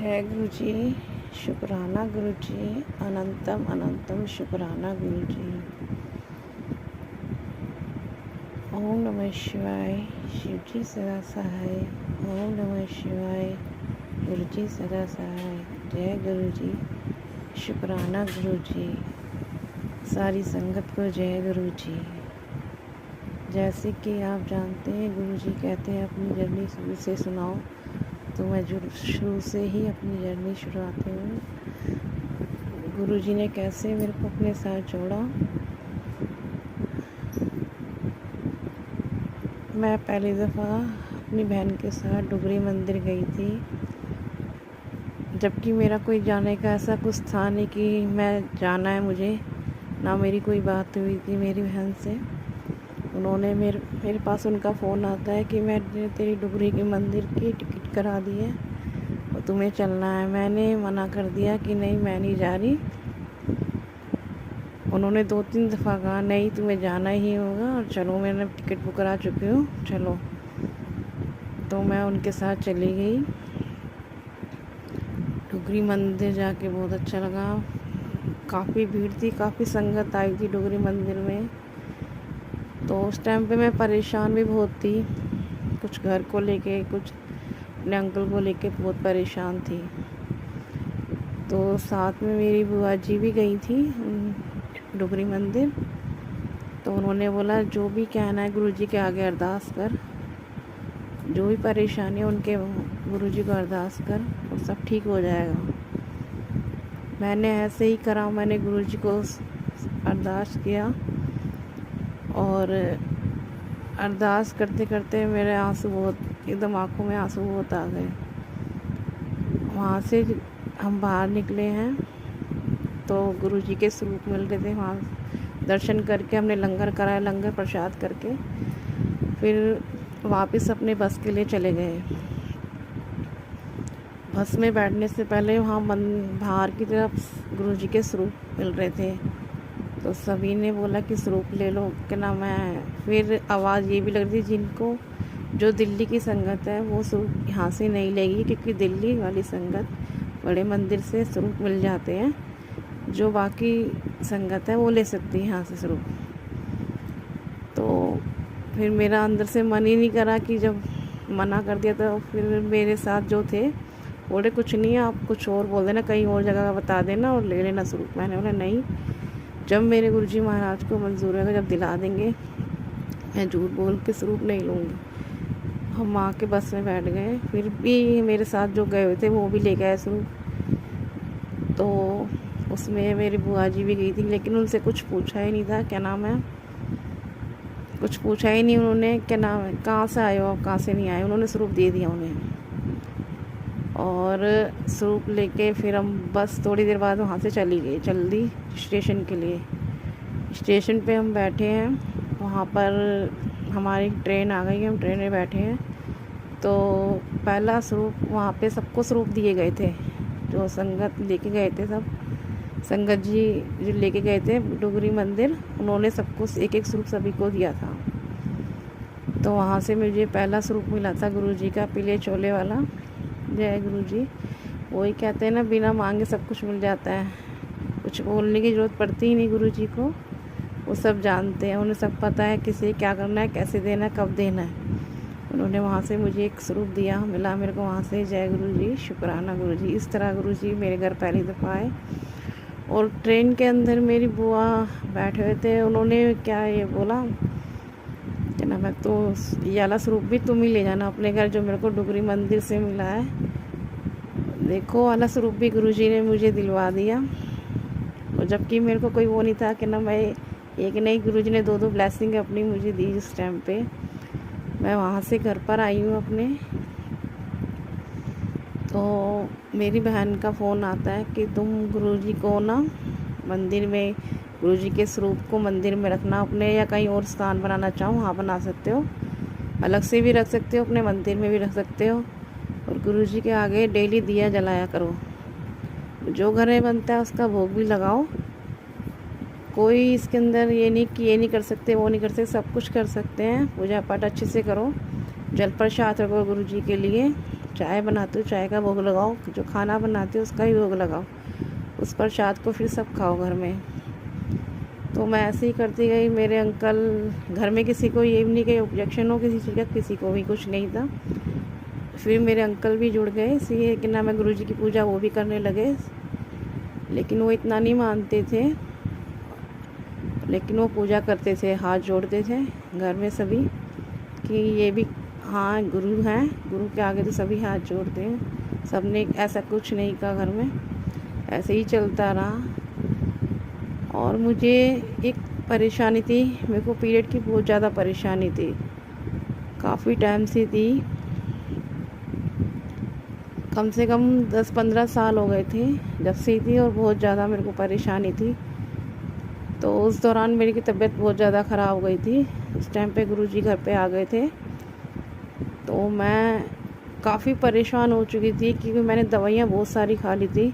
जय गुरु जी। शुक्राना गुरु जी। अनंतम अनंतम शुक्राना गुरु जी। ओम नमः शिवाय। शिव जी सदा सहाय। ओम नमः शिवाय। गुरु जी सदा सहाय। जय गुरु जी। शुक्राना गुरु जी। सारी संगत को जय गुरु जी। जैसे कि आप जानते हैं, गुरु जी कहते हैं अपनी जर्नी शुरू से सुनाओ, तो मैं शुरू से ही अपनी जर्नी शुरुआती हूँ। गुरु जी ने कैसे मेरे को अपने साथ जोड़ा। मैं पहली दफ़ा अपनी बहन के साथ डुगरी मंदिर गई थी, जबकि मेरा कोई जाने का ऐसा कुछ था नहीं कि मैं जाना है मुझे। ना मेरी कोई बात हुई थी मेरी बहन से। उन्होंने मेरे पास उनका फ़ोन आता है कि मैं तेरी डुगरी के मंदिर की टिकट करा दी है और तुम्हें चलना है। मैंने मना कर दिया कि नहीं, मैं नहीं जा रही। उन्होंने 2-3 दफ़ा कहा नहीं, तुम्हें जाना ही होगा और चलो, मैंने टिकट बुक करा चुकी हूँ, चलो। तो मैं उनके साथ चली गई। डुगरी मंदिर जाके बहुत अच्छा लगा। काफ़ी भीड़ थी, काफ़ी संगत आई थी डुगरी मंदिर में। तो उस टाइम पे मैं परेशान भी बहुत थी, कुछ घर को लेके, कुछ अपने अंकल को लेके बहुत परेशान थी। तो साथ में मेरी बुआ जी भी गई थी डुगरी मंदिर। तो उन्होंने बोला जो भी कहना है गुरु जी के आगे अरदास कर, जो भी परेशानी है उनके गुरु जी को अरदास कर और सब ठीक हो जाएगा। मैंने ऐसे ही करा। मैंने गुरु जी को अरदास किया और अरदास करते करते मेरे आंसू बहुत, एकदम आँखों में आंसू बहुत आ गए। वहाँ से हम बाहर निकले हैं तो गुरु जी के स्वरूप मिल रहे थे। वहाँ दर्शन करके हमने लंगर कराया, लंगर प्रसाद करके फिर वापस अपने बस के लिए चले गए। बस में बैठने से पहले वहाँ बाहर की तरफ गुरु जी के स्वरूप मिल रहे थे, तो सभी ने बोला कि स्वरूप ले लो, क्या नाम है। फिर आवाज़ ये भी लग रही थी, जिनको जो दिल्ली की संगत है वो स्वरूप यहाँ से नहीं लेगी, क्योंकि दिल्ली वाली संगत बड़े मंदिर से स्वरूप मिल जाते हैं, जो बाकी संगत है वो ले सकती है यहाँ से स्वरूप। तो फिर मेरा अंदर से मन ही नहीं करा कि जब मना कर दिया, तो फिर मेरे साथ जो थे बोले कुछ नहीं है, आप कुछ और बोल देना, कहीं और जगह बता देना और ले लेना स्वरूप। मैंने बोला नहीं, जब मेरे गुरुजी महाराज को मंजूर होगा, जब दिला देंगे, मैं झूठ बोल के स्वरूप नहीं लूँगी। हम माँ के बस में बैठ गए। फिर भी मेरे साथ जो गए हुए थे वो भी ले गए स्वरूप। तो उसमें मेरी बुआ जी भी गई थी, लेकिन उनसे कुछ पूछा ही नहीं था, क्या नाम है, कुछ पूछा ही नहीं उन्होंने, क्या नाम है, कहाँ से आए हो आप, कहाँ से नहीं आए। उन्होंने स्वरूप दे दिया उन्हें। और स्वरूप लेके फिर हम बस थोड़ी देर बाद वहाँ से चली गई जल्दी स्टेशन के लिए। स्टेशन पे हम बैठे हैं, वहाँ पर हमारी ट्रेन आ गई है, हम ट्रेन में बैठे हैं। तो पहला स्वरूप वहाँ पे सबको स्वरूप दिए गए थे, जो संगत लेके गए थे, सब संगत जी जो लेके गए थे डुगरी मंदिर, उन्होंने सबको एक एक स्वरूप सभी को दिया था। तो वहाँ से मुझे पहला स्वरूप मिला था गुरु जी का, पीले चोले वाला। जय गुरु जी। वही कहते हैं ना, बिना मांगे सब कुछ मिल जाता है, कुछ बोलने की ज़रूरत पड़ती ही नहीं गुरु जी को, वो सब जानते हैं, उन्हें सब पता है किसे क्या करना है, कैसे देना है, कब देना है। उन्होंने वहाँ से मुझे एक स्वरूप दिया, मिला मेरे को वहाँ से। जय गुरु जी, शुक्राना गुरु जी। इस तरह गुरु जी मेरे घर पहली दफ़ा आए। और ट्रेन के अंदर मेरी बुआ बैठे हुए थे, उन्होंने क्या ये बोला, क्या नाम है, तो ये वाला स्वरूप भी तुम ही ले जाना अपने घर, जो मेरे को डुगरी मंदिर से मिला है। देखो, वाला स्वरूप भी गुरुजी ने मुझे दिलवा दिया। और जबकि मेरे को कोई वो नहीं था कि ना, मैं एक नहीं, गुरुजी ने 2-2 ब्लेसिंग अपनी मुझे दी उस टाइम पे। मैं वहाँ से घर पर आई हूँ अपने। तो मेरी बहन का फ़ोन आता है कि तुम गुरुजी को ना मंदिर में, गुरुजी के स्वरूप को मंदिर में रखना अपने, या कहीं और स्थान बनाना चाहो वहाँ बना सकते हो, अलग से भी रख सकते हो, अपने मंदिर में भी रख सकते हो। और गुरुजी के आगे डेली दिया जलाया करो, जो घर में बनता है उसका भोग भी लगाओ। कोई इसके अंदर ये नहीं कि ये नहीं कर सकते, वो नहीं कर सकते, सब कुछ कर सकते हैं। पूजा पाठ अच्छे से करो, जल प्रसाद रखो गुरु जी के लिए, चाय बनाते हो चाय का भोग लगाओ, जो खाना बनाते हो उसका ही भोग लगाओ, उस प्रसाद को फिर सब खाओ घर में। तो मैं ऐसे ही करती गई। मेरे अंकल, घर में किसी को ये भी नहीं कि ऑब्जेक्शन हो किसी चीज़ का, किसी को भी कुछ नहीं था। फिर मेरे अंकल भी जुड़ गए, इसलिए कि ना मैं गुरुजी की पूजा वो भी करने लगे, लेकिन वो इतना नहीं मानते थे, लेकिन वो पूजा करते थे, हाथ जोड़ते थे घर में सभी कि ये भी हाँ गुरु हैं, गुरु के आगे तो सभी हाथ जोड़ते हैं। सबने ऐसा कुछ नहीं कहा, घर में ऐसे ही चलता रहा। और मुझे एक परेशानी थी, मेरे को पीरियड की बहुत ज़्यादा परेशानी थी, काफ़ी टाइम से थी, कम से कम 10-15 साल हो गए थे जब से थी, और बहुत ज़्यादा मेरे को परेशानी थी। तो उस दौरान मेरी तबीयत बहुत ज़्यादा ख़राब हो गई थी। उस टाइम पे गुरुजी घर पे आ गए थे, तो मैं काफ़ी परेशान हो चुकी थी क्योंकि मैंने दवाइयाँ बहुत सारी खा ली थी,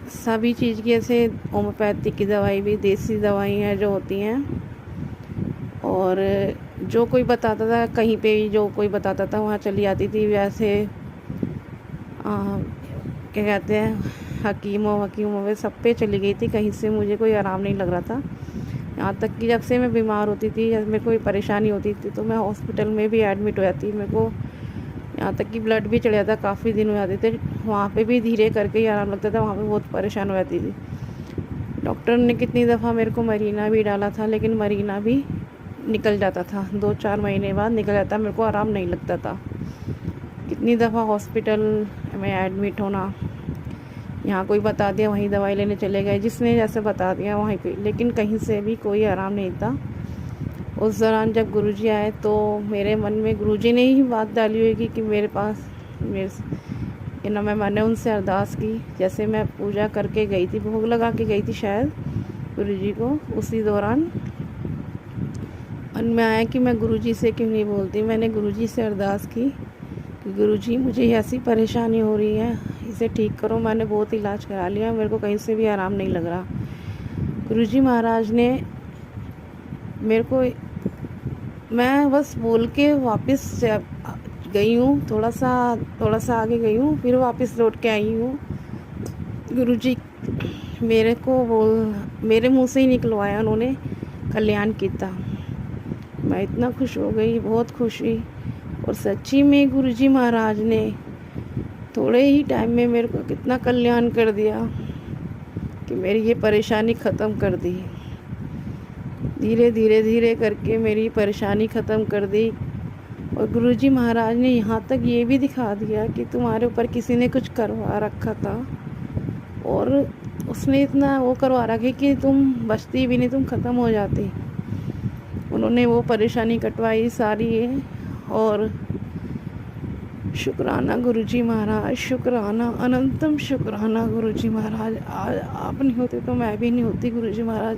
सभी चीज़ की, ऐसे होम्योपैथिक की दवाई भी, देसी दवाइयाँ जो होती हैं, और जो कोई बताता था कहीं पे भी, जो कोई बताता था वहाँ चली जाती थी। वैसे क्या कहते हैं, हकीमों में सब पे चली गई थी, कहीं से मुझे कोई आराम नहीं लग रहा था। यहाँ तक कि जब से मैं बीमार होती थी या मेरे को कोई परेशानी होती थी तो मैं हॉस्पिटल में भी एडमिट हो जाती, मेरे को यहाँ तक कि ब्लड भी चढ़ जाता, काफ़ी दिन हो जाते थे। वहाँ पे भी धीरे करके ही आराम लगता था, वहाँ पे बहुत परेशान हो जाती थी। डॉक्टर ने कितनी दफ़ा मेरे को मरीना भी डाला था, लेकिन मरीना भी निकल जाता था, 2-4 महीने बाद निकल जाता, मेरे को आराम नहीं लगता था। कितनी दफ़ा हॉस्पिटल में एडमिट होना, यहाँ कोई बता दिया वहीं दवाई लेने चले गए, जिसने जैसे बता दिया वहीं पे, लेकिन कहीं से भी कोई आराम नहीं था। उस दौरान जब गुरुजी आए तो मेरे मन में गुरुजी ने ही बात डाली होगी कि मेरे पास कि ना, मैंने उनसे अरदास की, जैसे मैं पूजा करके गई थी, भोग लगा के गई थी शायद गुरुजी को, उसी दौरान मन में आया कि मैं गुरुजी से क्यों नहीं बोलती। मैंने गुरुजी से अरदास की कि गुरुजी मुझे ऐसी परेशानी हो रही है, इसे ठीक करो। मैंने बहुत इलाज करा लिया, मेरे को कहीं से भी आराम नहीं लग रहा। गुरुजी महाराज ने मेरे को, मैं बस बोल के वापस गई हूँ, थोड़ा सा आगे गई हूँ, फिर वापस लौट के आई हूँ। गुरुजी मेरे मुंह से ही निकलवाया उन्होंने, कल्याण कीता। मैं इतना खुश हो गई, बहुत खुश हुई। और सच्ची में गुरुजी महाराज ने थोड़े ही टाइम में मेरे को कितना कल्याण कर दिया कि मेरी ये परेशानी ख़त्म कर दी। धीरे करके मेरी परेशानी ख़त्म कर दी। और गुरुजी महाराज ने यहाँ तक ये भी दिखा दिया कि तुम्हारे ऊपर किसी ने कुछ करवा रखा था, और उसने इतना वो करवा रखी कि तुम बचती भी नहीं, तुम ख़त्म हो जाती। उन्होंने वो परेशानी कटवाई सारी है। और शुक्राना गुरुजी महाराज, शुक्राना, अनंतम शुक्राना गुरुजी महाराज। आप नहीं होते तो मैं भी नहीं होती गुरुजी महाराज।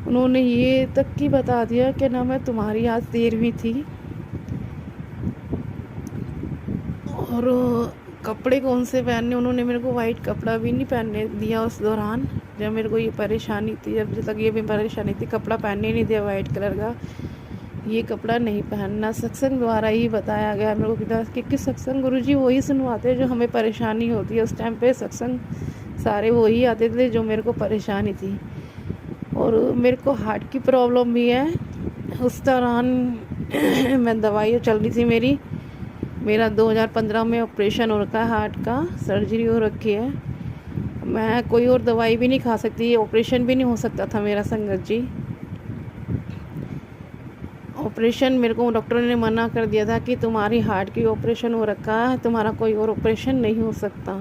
उन्होंने ये तक की बता दिया कि ना मैं तुम्हारी आज 13वीं थी, और कपड़े कौन से पहनने, उन्होंने मेरे को वाइट कपड़ा भी नहीं पहनने दिया उस दौरान जब मेरे को ये परेशानी थी। जब तक ये भी परेशानी थी, कपड़ा पहनने नहीं दिया वाइट कलर का, ये कपड़ा नहीं पहनना। सत्संग द्वारा ही बताया गया मेरे को क्योंकि सत्संग गुरुजी वही सुनवाते जो हमें परेशानी होती है। उस टाइम पे सत्संग सारे वही आते थे जो मेरे को परेशानी थी। और मेरे को हार्ट की प्रॉब्लम भी है। उस दौरान मैं दवाई चल रही थी मेरा 2015 में ऑपरेशन हो रखा है, हार्ट का सर्जरी हो रखी है। मैं कोई और दवाई भी नहीं खा सकती, ऑपरेशन भी नहीं हो सकता था मेरा, संगत जी। ऑपरेशन मेरे को डॉक्टर ने मना कर दिया था कि तुम्हारी हार्ट की ऑपरेशन हो रखा है, तुम्हारा कोई और ऑपरेशन नहीं हो सकता।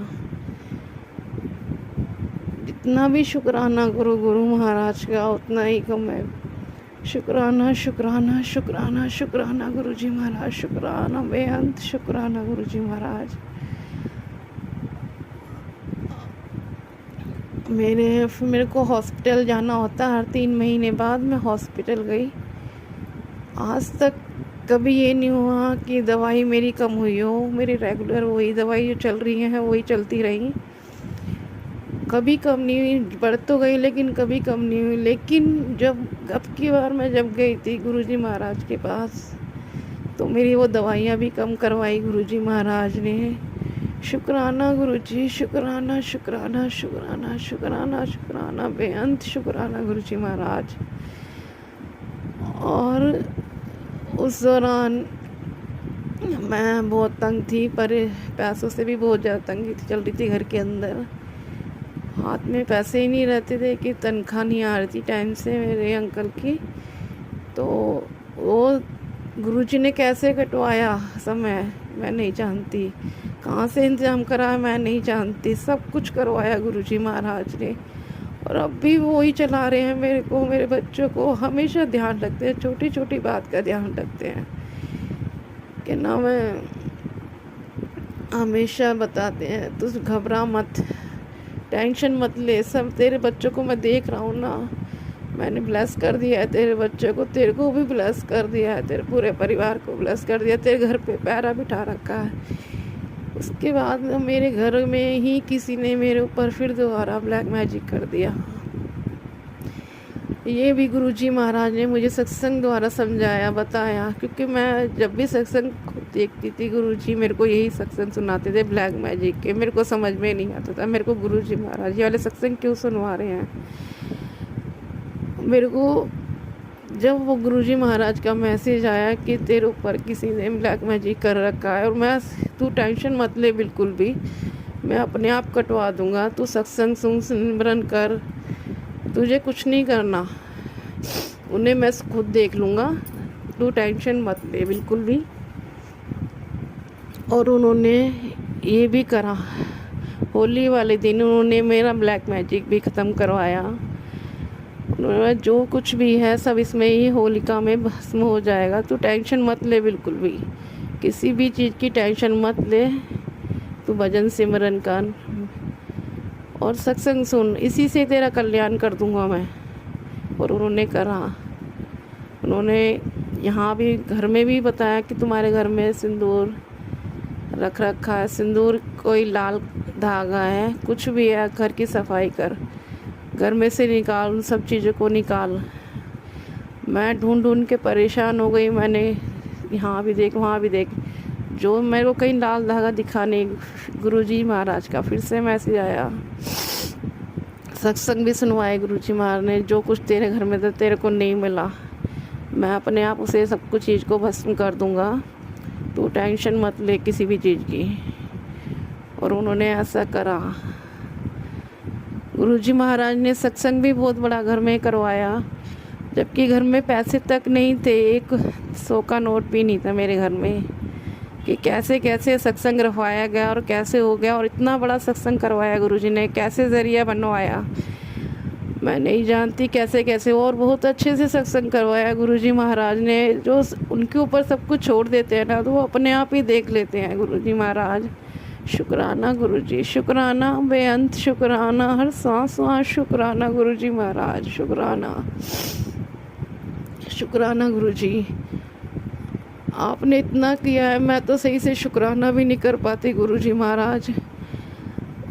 जितना भी शुक्राना गुरु महाराज का उतना ही कम है। शुक्राना शुक्राना शुक्राना शुक्राना गुरुजी महाराज, शुक्राना बेअंत शुक्राना गुरुजी महाराज। मेरे को हॉस्पिटल जाना होता, हर 3 महीने बाद मैं हॉस्पिटल गई। आज तक कभी ये नहीं हुआ कि दवाई मेरी कम हुई हो, मेरी रेगुलर वही दवाई जो चल रही है वही चलती रही, कभी कम नहीं हुई। बढ़ तो गई लेकिन कभी कम नहीं हुई। लेकिन जब अब की बार मैं जब गई थी गुरुजी महाराज के पास, तो मेरी वो दवाइयाँ भी कम करवाई गुरुजी महाराज ने। शुक्राना गुरुजी, शुक्राना शुक्राना शुक्राना शुक्राना शुक्राना, बेअंत शुक्राना गुरुजी महाराज। और उस दौरान मैं बहुत तंग थी, पर पैसों से भी बहुत ज़्यादा तंगी थी चल रही थी। घर के अंदर हाथ में पैसे ही नहीं रहते थे कि तनख्वाह नहीं आ रही थी टाइम से मेरे अंकल की। तो वो गुरुजी ने कैसे कटवाया समय मैं नहीं जानती, कहाँ से इंतज़ाम करा मैं नहीं जानती, सब कुछ करवाया गुरुजी महाराज ने। और अब भी वो ही चला रहे हैं मेरे को, मेरे बच्चों को हमेशा ध्यान रखते हैं, छोटी छोटी बात का ध्यान रखते हैं कि ना, मैं हमेशा बताते हैं तू घबरा मत, टेंशन मत ले, सब तेरे बच्चों को मैं देख रहा हूँ ना, मैंने ब्लेस कर दिया है तेरे बच्चों को, तेरे को भी ब्लेस कर दिया है, तेरे पूरे परिवार को ब्लेस कर दिया, तेरे घर पे पैरा बिठा रखा है। उसके बाद मेरे घर में ही किसी ने मेरे ऊपर फिर दोबारा ब्लैक मैजिक कर दिया। ये भी गुरुजी महाराज ने मुझे सत्संग द्वारा समझाया, बताया, क्योंकि मैं जब भी सत्संग देखती थी गुरुजी मेरे को यही सत्संग सुनाते थे ब्लैक मैजिक के। मेरे को समझ में नहीं आता था मेरे को गुरुजी महाराज ये वाले सत्संग क्यों सुनवा रहे हैं। मेरे को जब वो गुरुजी महाराज का मैसेज आया कि तेरे ऊपर किसी ने ब्लैक मैजिक कर रखा है, और मैं, तू टेंशन मत ले बिल्कुल भी, मैं अपने आप कटवा दूंगा, तू सत्संग सुन, सिमरन कर, तुझे कुछ नहीं करना, उन्हें मैं खुद देख लूँगा, तू टेंशन मत ले बिल्कुल भी। और उन्होंने ये भी करा, होली वाले दिन उन्होंने मेरा ब्लैक मैजिक भी ख़त्म करवाया। उन्होंने जो कुछ भी है सब इसमें ही होलिका में भस्म हो जाएगा, तू टेंशन मत ले बिल्कुल भी, किसी भी चीज़ की टेंशन मत ले, तू भजन सिमरन कर और सत्संग सुन, इसी से तेरा कल्याण कर दूंगा मैं। और उन्होंने करा, उन्होंने यहाँ भी घर में भी बताया कि तुम्हारे घर में सिंदूर रख रखा है, सिंदूर कोई लाल धागा है, कुछ भी है, घर की सफाई कर, घर में से निकाल, उन सब चीज़ों को निकाल। मैं ढूंढ ढूंढ के परेशान हो गई, मैंने यहाँ भी देख वहाँ भी देख, जो मेरे को कहीं लाल धागा दिखा नहीं। गुरुजी महाराज का फिर से मैसेज आया, सत्संग भी सुनवाए गुरुजी महाराज ने, जो कुछ तेरे घर में था तेरे को नहीं मिला, मैं अपने आप उसे सब कुछ चीज़ को भस्म कर दूंगा, तू टेंशन मत ले किसी भी चीज़ की। और उन्होंने ऐसा करा। गुरुजी महाराज ने सत्संग भी बहुत बड़ा घर में करवाया, जबकि घर में पैसे तक नहीं थे, 100 का नोट भी नहीं था मेरे घर में, कि कैसे कैसे सत्संग रखवाया गया और कैसे हो गया, और इतना बड़ा सत्संग करवाया गुरुजी ने, कैसे ज़रिया बनवाया मैं नहीं जानती, कैसे कैसे, और बहुत अच्छे से सत्संग करवाया गुरुजी महाराज ने। जो उनके ऊपर सब कुछ छोड़ देते हैं ना, तो वो अपने आप ही देख लेते हैं गुरुजी महाराज। शुक्राना गुरुजी, शुक्राना बेअंत शुक्राना, हर सांस सांस शुक्राना गुरुजी महाराज, शुक्राना शुक्राना गुरुजी, आपने इतना किया है, मैं तो सही से शुक्राना भी नहीं कर पाती गुरुजी महाराज,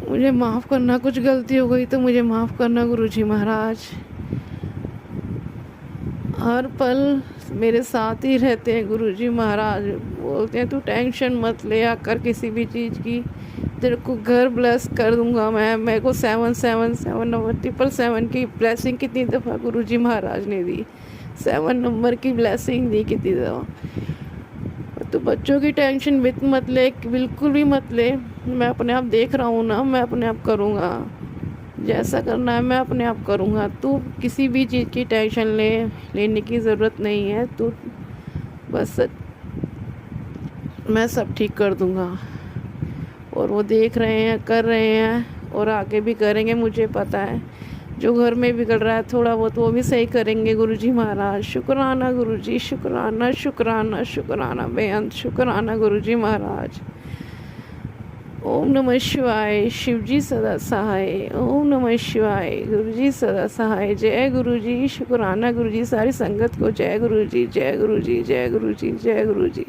मुझे माफ़ करना, कुछ गलती हो गई तो मुझे माफ़ करना गुरुजी महाराज। हर पल मेरे साथ ही रहते हैं गुरुजी महाराज, बोलते हैं तू टेंशन मत ले आकर किसी भी चीज़ की, तेरे को घर ब्लेस कर दूंगा मैं। मेरे को 777 नंबर 777 की ब्लेसिंग कितनी दफ़ा गुरुजी महाराज ने दी, 7 नंबर की ब्लेसिंग दी कितनी दफ़ा। तो बच्चों की टेंशन मत ले, बिल्कुल भी मत ले, मैं अपने आप देख रहा हूँ ना, मैं अपने आप करूँगा, जैसा करना है मैं अपने आप करूँगा, तू किसी भी चीज़ की टेंशन लेने की ज़रूरत नहीं है, तू बस, मैं सब ठीक कर दूँगा। और वो देख रहे हैं, कर रहे हैं, और आगे भी करेंगे, मुझे पता है। जो घर में बिगड़ रहा है थोड़ा बहुत वो भी सही करेंगे गुरुजी महाराज। शुक्राना गुरुजी, शुक्राना शुक्राना शुक्राना बेअंत शुक्राना गुरुजी महाराज। ओम नमः शिवाय, शिवजी सदा सहाय। ओम नमः शिवाय, गुरुजी सदा सहाय। जय गुरुजी, शुक्राना गुरुजी, सारी संगत को जय गुरुजी, जय गुरुजी, जय गुरुजी, जय गुरुजी।